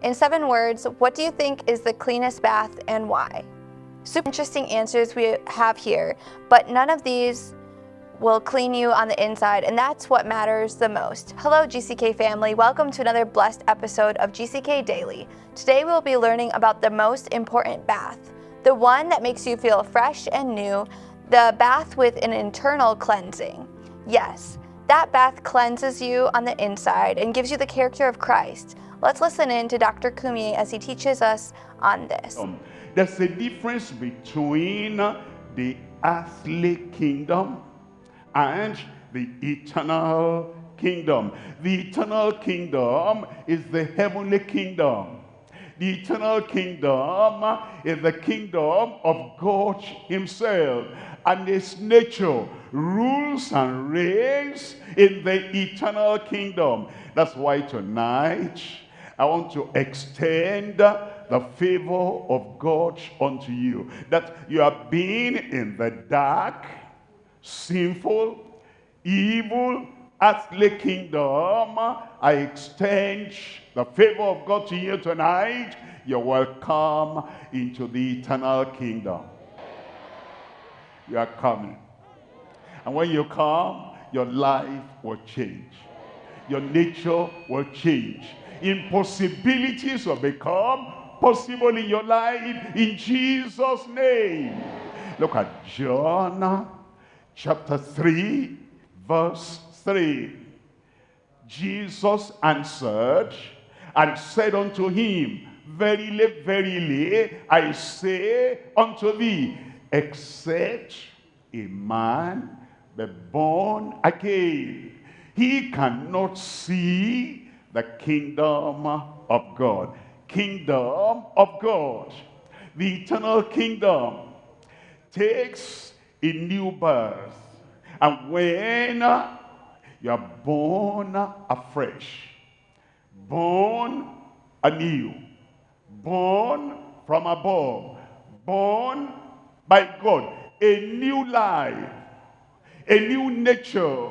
In 7 words, what do you think is the cleanest bath and why? Super interesting answers we have here, but none of these will clean you on the inside, and that's what matters the most. Hello, GCK family. Welcome to another blessed episode of GCK Daily. Today we'll be learning about the most important bath, the one that makes you feel fresh and new, the bath with an internal cleansing. Yes, that bath cleanses you on the inside and gives you the character of Christ. Let's listen in to Dr. Kumuyi as he teaches us on this. There's a difference between the earthly kingdom and the eternal kingdom. The eternal kingdom is the heavenly kingdom. The eternal kingdom is the kingdom of God himself, and his nature rules and reigns in the eternal kingdom. That's why tonight I want to extend the favor of God unto you, that you have been in the dark, sinful, evil, earthly kingdom. I extend the favor of God to you tonight. You're welcome into the eternal kingdom. You are coming. And when you come, your life will change. Your nature will change. Impossibilities will become possible in your life in Jesus' name. Look at John chapter 3, verse 3. Jesus answered and said unto him, Verily, verily, I say unto thee, except a man be born again, he cannot see the kingdom of God. Kingdom of God, the eternal kingdom, takes a new birth. And when you are born afresh, born anew, born from above, born by God, a new life, a new nature,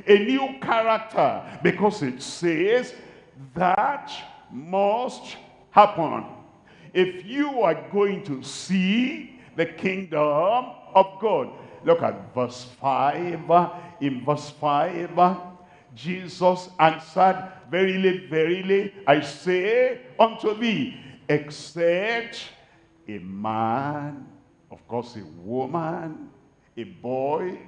a new character, because it says that must happen if you are going to see the kingdom of God. Look at verse 5. In verse 5, Jesus answered, Verily, verily, I say unto thee, except a man, of course a woman, a boy,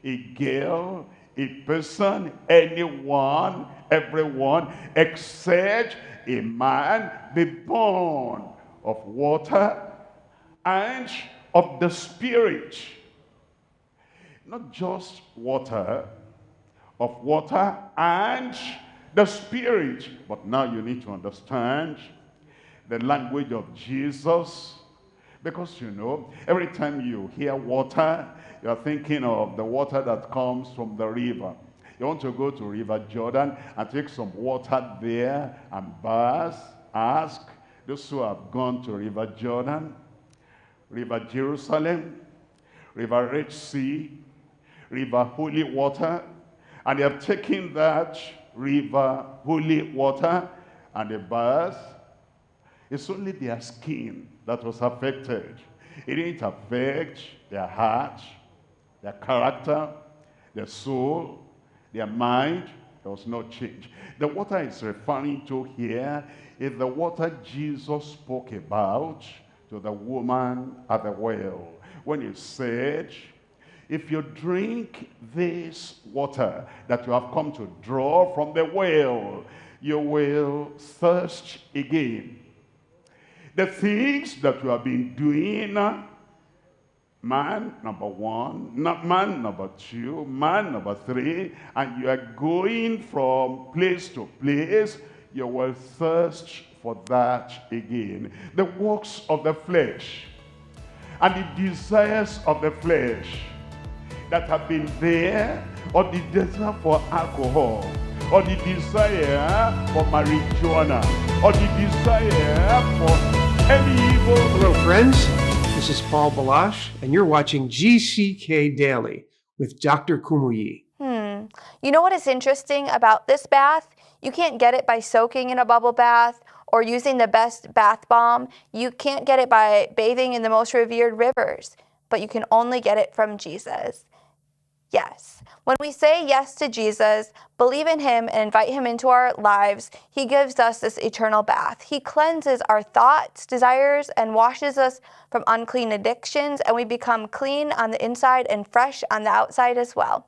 a girl, a person, anyone, everyone, except a man be born of water and of the Spirit. Not just water, of water and the Spirit. But now you need to understand the language of Jesus, because you know, every time you hear water, you're thinking of the water that comes from the river. You want to go to River Jordan and take some water there and bath. Ask those who have gone to River Jordan, River Jerusalem, River Red Sea, River Holy Water, and they have taken that river holy water and they bath. It's only their skin that was affected. It didn't affect their heart, their character, their soul, their mind. There was no change. The water it's referring to here is the water Jesus spoke about to the woman at the well, when he said, if you drink this water that you have come to draw from the well, you will thirst again. The things that you have been doing, man number one, man number two, man number three, and you are going from place to place, you will thirst for that again. The works of the flesh and the desires of the flesh that have been there, or the desire for alcohol, or the desire for marijuana, or the desire for any evil. Hello friends, this is Paul Balash, and you're watching GCK Daily with Dr. Kumuyi. You know what is interesting about this bath? You can't get it by soaking in a bubble bath or using the best bath bomb. You can't get it by bathing in the most revered rivers, but you can only get it from Jesus. Yes. When we say yes to Jesus, believe in him, and invite him into our lives, he gives us this eternal bath. He cleanses our thoughts, desires, and washes us from unclean addictions, and we become clean on the inside and fresh on the outside as well.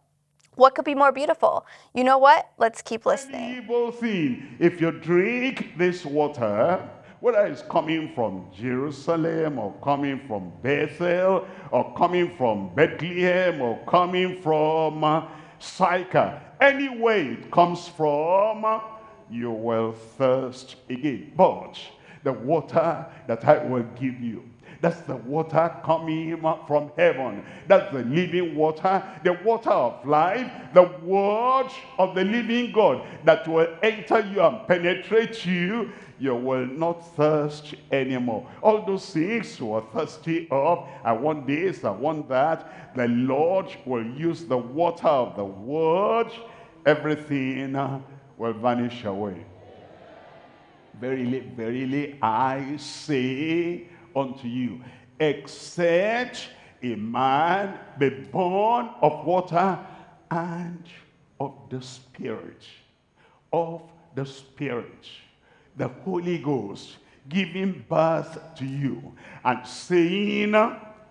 What could be more beautiful? You know what? Let's keep listening. Any evil thing, if you drink this water, whether it's coming from Jerusalem or coming from Bethel or coming from Bethlehem or coming from Sychar, anywhere it comes from, you will thirst again. But the water that I will give you, that's the water coming from heaven. That's the living water, the water of life, the word of the living God that will enter you and penetrate you. You will not thirst anymore. All those things you are thirsty of, I want this, I want that, the Lord will use the water of the word. Everything will vanish away. Verily, verily, I say unto you, except a man be born of water and of the Spirit, the Holy Ghost giving birth to you and saying,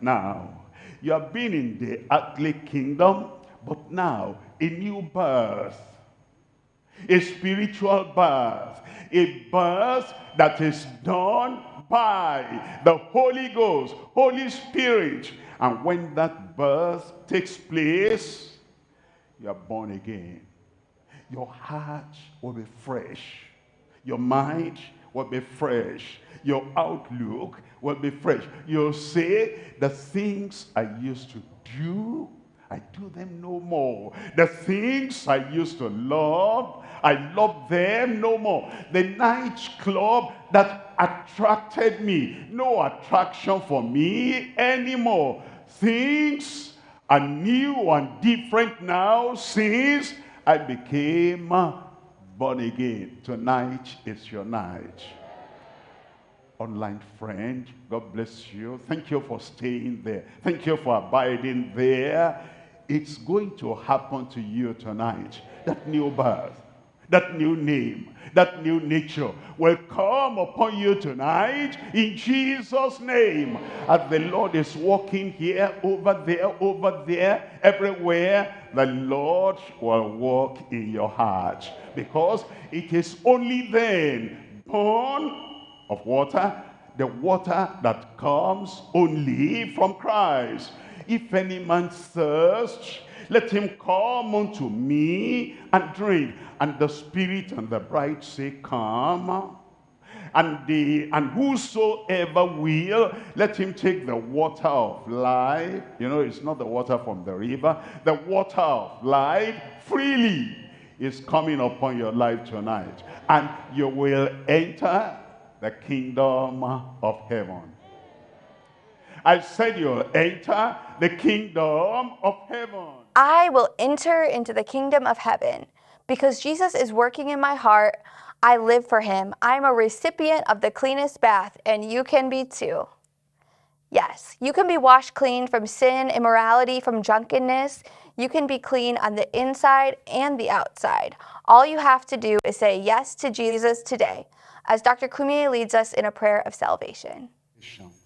now you have been in the earthly kingdom, but now a new birth, a spiritual birth, a birth that is done by the Holy Ghost, Holy Spirit. And when that birth takes place, you are born again. Your heart will be fresh. Your mind will be fresh. Your outlook will be fresh. You'll say, the things I used to do, I do them no more. The things I used to love, I love them no more. The night club that attracted me, no attraction for me anymore. Things are new and different now since I became born again. Tonight is your night. Online friend, God bless you. Thank you for staying there. Thank you for abiding there. It's going to happen to you tonight. That new birth, that new name, that new nature will come upon you tonight in Jesus' name. As the Lord is walking here, over there, everywhere, the Lord will walk in your heart. Because it is only then born of water, the water that comes only from Christ. If any man thirst, let him come unto me and drink. And the Spirit and the bride say, come. And whosoever will, let him take the water of life. You know, it's not the water from the river. The water of life freely is coming upon your life tonight. And you will enter the kingdom of heaven. I said you'll enter the kingdom of heaven. I will enter into the kingdom of heaven. Because Jesus is working in my heart, I live for him. I'm a recipient of the cleanest bath, and you can be too. Yes, you can be washed clean from sin, immorality, from drunkenness. You can be clean on the inside and the outside. All you have to do is say yes to Jesus today, as Dr. Kumuyi leads us in a prayer of salvation.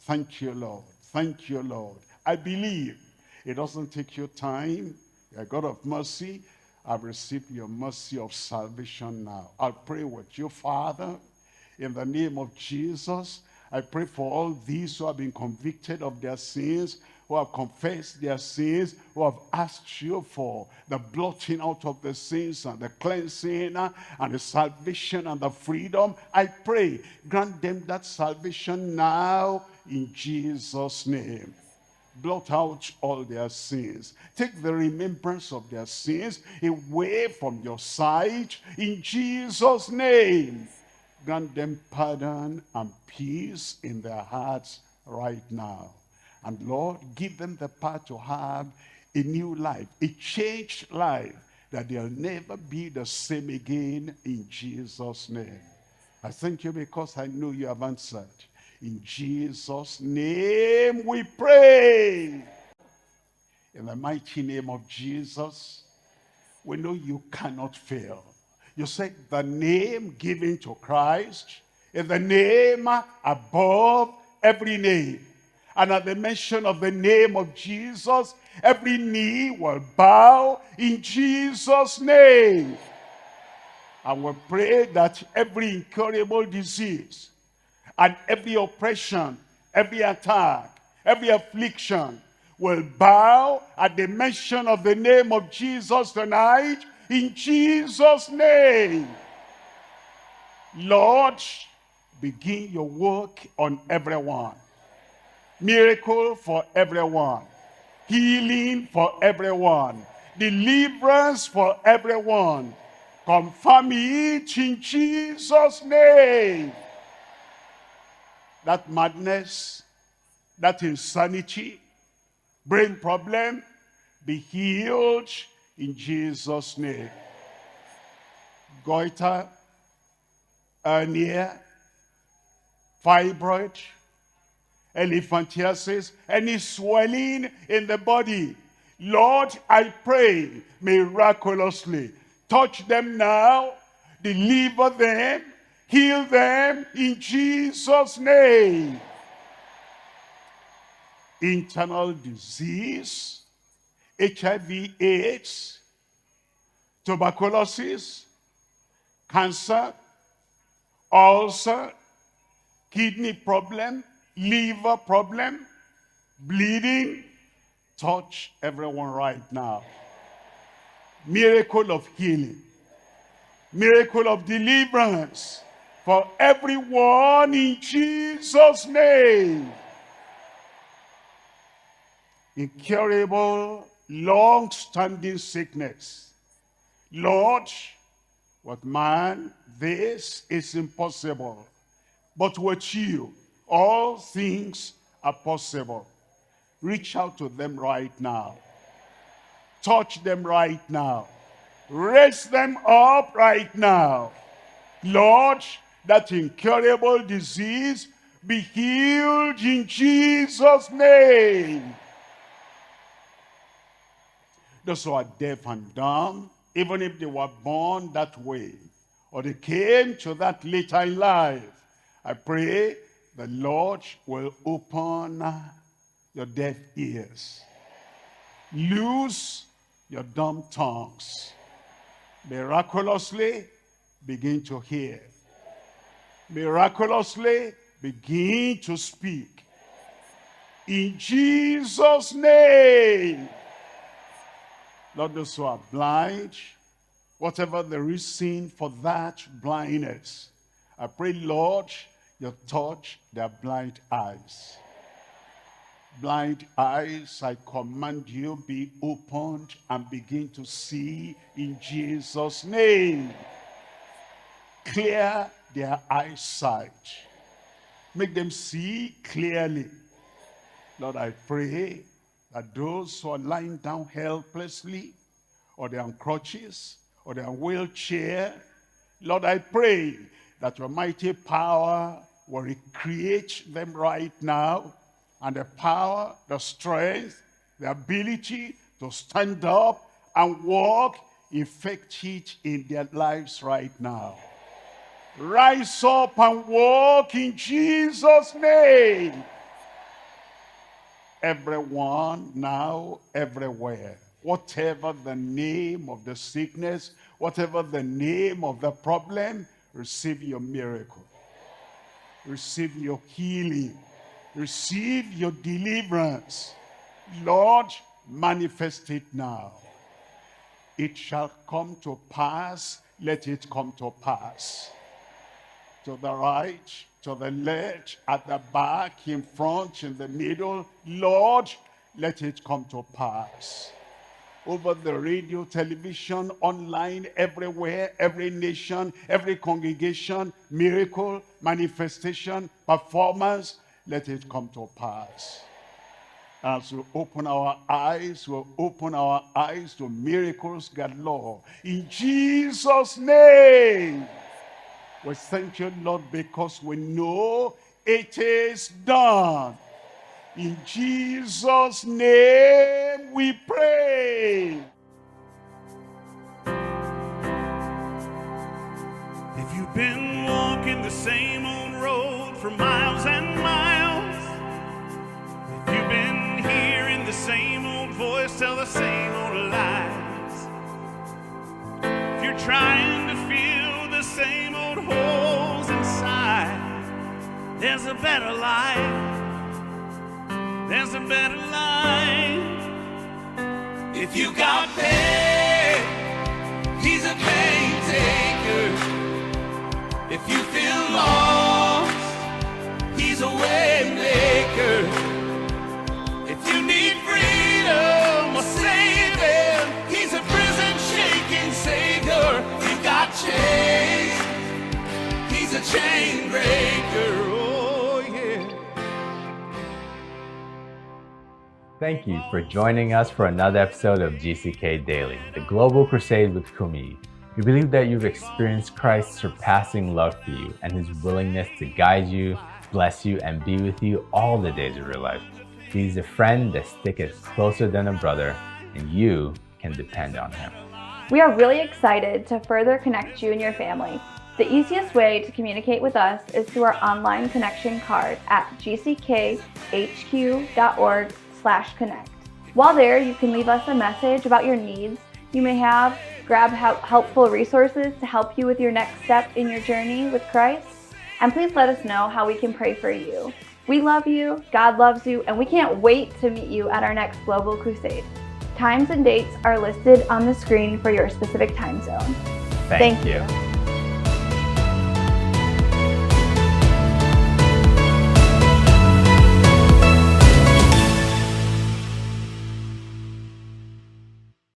Thank you, Lord. Thank you, Lord. I believe it doesn't take you time. You're a God of mercy. I've received your mercy of salvation now. I'll pray with you, Father, in the name of Jesus. I pray for all these who have been convicted of their sins, who have confessed their sins, who have asked you for the blotting out of the sins and the cleansing and the salvation and the freedom. I pray, grant them that salvation now in Jesus' name. Blot out all their sins. Take the remembrance of their sins away from your sight in Jesus' name. Grant them pardon and peace in their hearts right now. And Lord, give them the power to have a new life, a changed life, that they'll never be the same again in Jesus' name. I thank you because I know you have answered. In Jesus' name we pray. In the mighty name of Jesus, we know you cannot fail. You said the name given to Christ is the name above every name. And at the mention of the name of Jesus, every knee will bow in Jesus' name. And we pray that every incurable disease and every oppression, every attack, every affliction will bow at the mention of the name of Jesus tonight, in Jesus' name. Lord, begin your work on everyone. Miracle for everyone. Healing for everyone. Deliverance for everyone. Confirm it in Jesus' name. That madness, that insanity, brain problem, be healed in Jesus' name. Goiter, hernia, fibroid, elephantiasis, any swelling in the body, Lord, I pray miraculously, touch them now, deliver them, heal them in Jesus' name. Internal disease, HIV/AIDS, tuberculosis, cancer, ulcer, kidney problem, liver problem, bleeding, touch everyone right now. Miracle of healing, miracle of deliverance for everyone in Jesus' name. Incurable, long-standing sickness. Lord, with man, this is impossible. But with you, all things are possible. Reach out to them right now. Touch them right now. Raise them up right now. Lord, that incurable disease be healed in Jesus' name. Those who are deaf and dumb, even if they were born that way, or they came to that later in life, I pray the Lord will open your deaf ears. Loose your dumb tongues. Miraculously begin to hear. Miraculously begin to speak. In Jesus' name. Lord, those who are blind, whatever the reason for that blindness, I pray, Lord, you touch their blind eyes. Blind eyes, I command you, be opened and begin to see in Jesus' name. Clear their eyesight. Make them see clearly. Lord, I pray that those who are lying down helplessly, or they're on crutches, or they're in wheelchair, Lord, I pray that your mighty power will recreate them right now, and the power, the strength, the ability to stand up and walk, effect it in their lives right now. Rise up and walk in Jesus' name. Everyone now, everywhere, whatever the name of the sickness, whatever the name of the problem, receive your miracle. Receive your healing. Receive your deliverance. Lord, manifest it now. It shall come to pass. Let it come to pass. To the right, to the left, at the back, in front, in the middle. Lord, let it come to pass. Over the radio, television, online, everywhere, every nation, every congregation, miracle, manifestation, performance, let it come to pass. As we open our eyes, we'll open our eyes to miracles galore. In Jesus' name. We thank you, Lord, because we know it is done. In Jesus' name we pray. If you've been walking the same old road for miles and miles, if you've been hearing the same old voice tell the same old lies, if you're trying to fill the same old holes inside, there's a better life. There's a better life. If you got pain, he's a pain taker. If you feel lost, he's a way maker. If you need freedom or saving, he's a prison shaking savior. If you got chains, he's a chain breaker. Oh yeah. Thank you for joining us for another episode of GCK Daily, the Global Crusade with Kumuyi. We believe that you've experienced Christ's surpassing love for you and his willingness to guide you, bless you, and be with you all the days of your life. He's a friend that sticks closer than a brother, and you can depend on him. We are really excited to further connect you and your family. The easiest way to communicate with us is through our online connection card at gckhq.org/connect. While there, you can leave us a message about your needs you may have, grab helpful resources to help you with your next step in your journey with Christ, and please let us know how we can pray for you. We love you, God loves you, and we can't wait to meet you at our next Global Crusade. Times and dates are listed on the screen for your specific time zone. Thank you.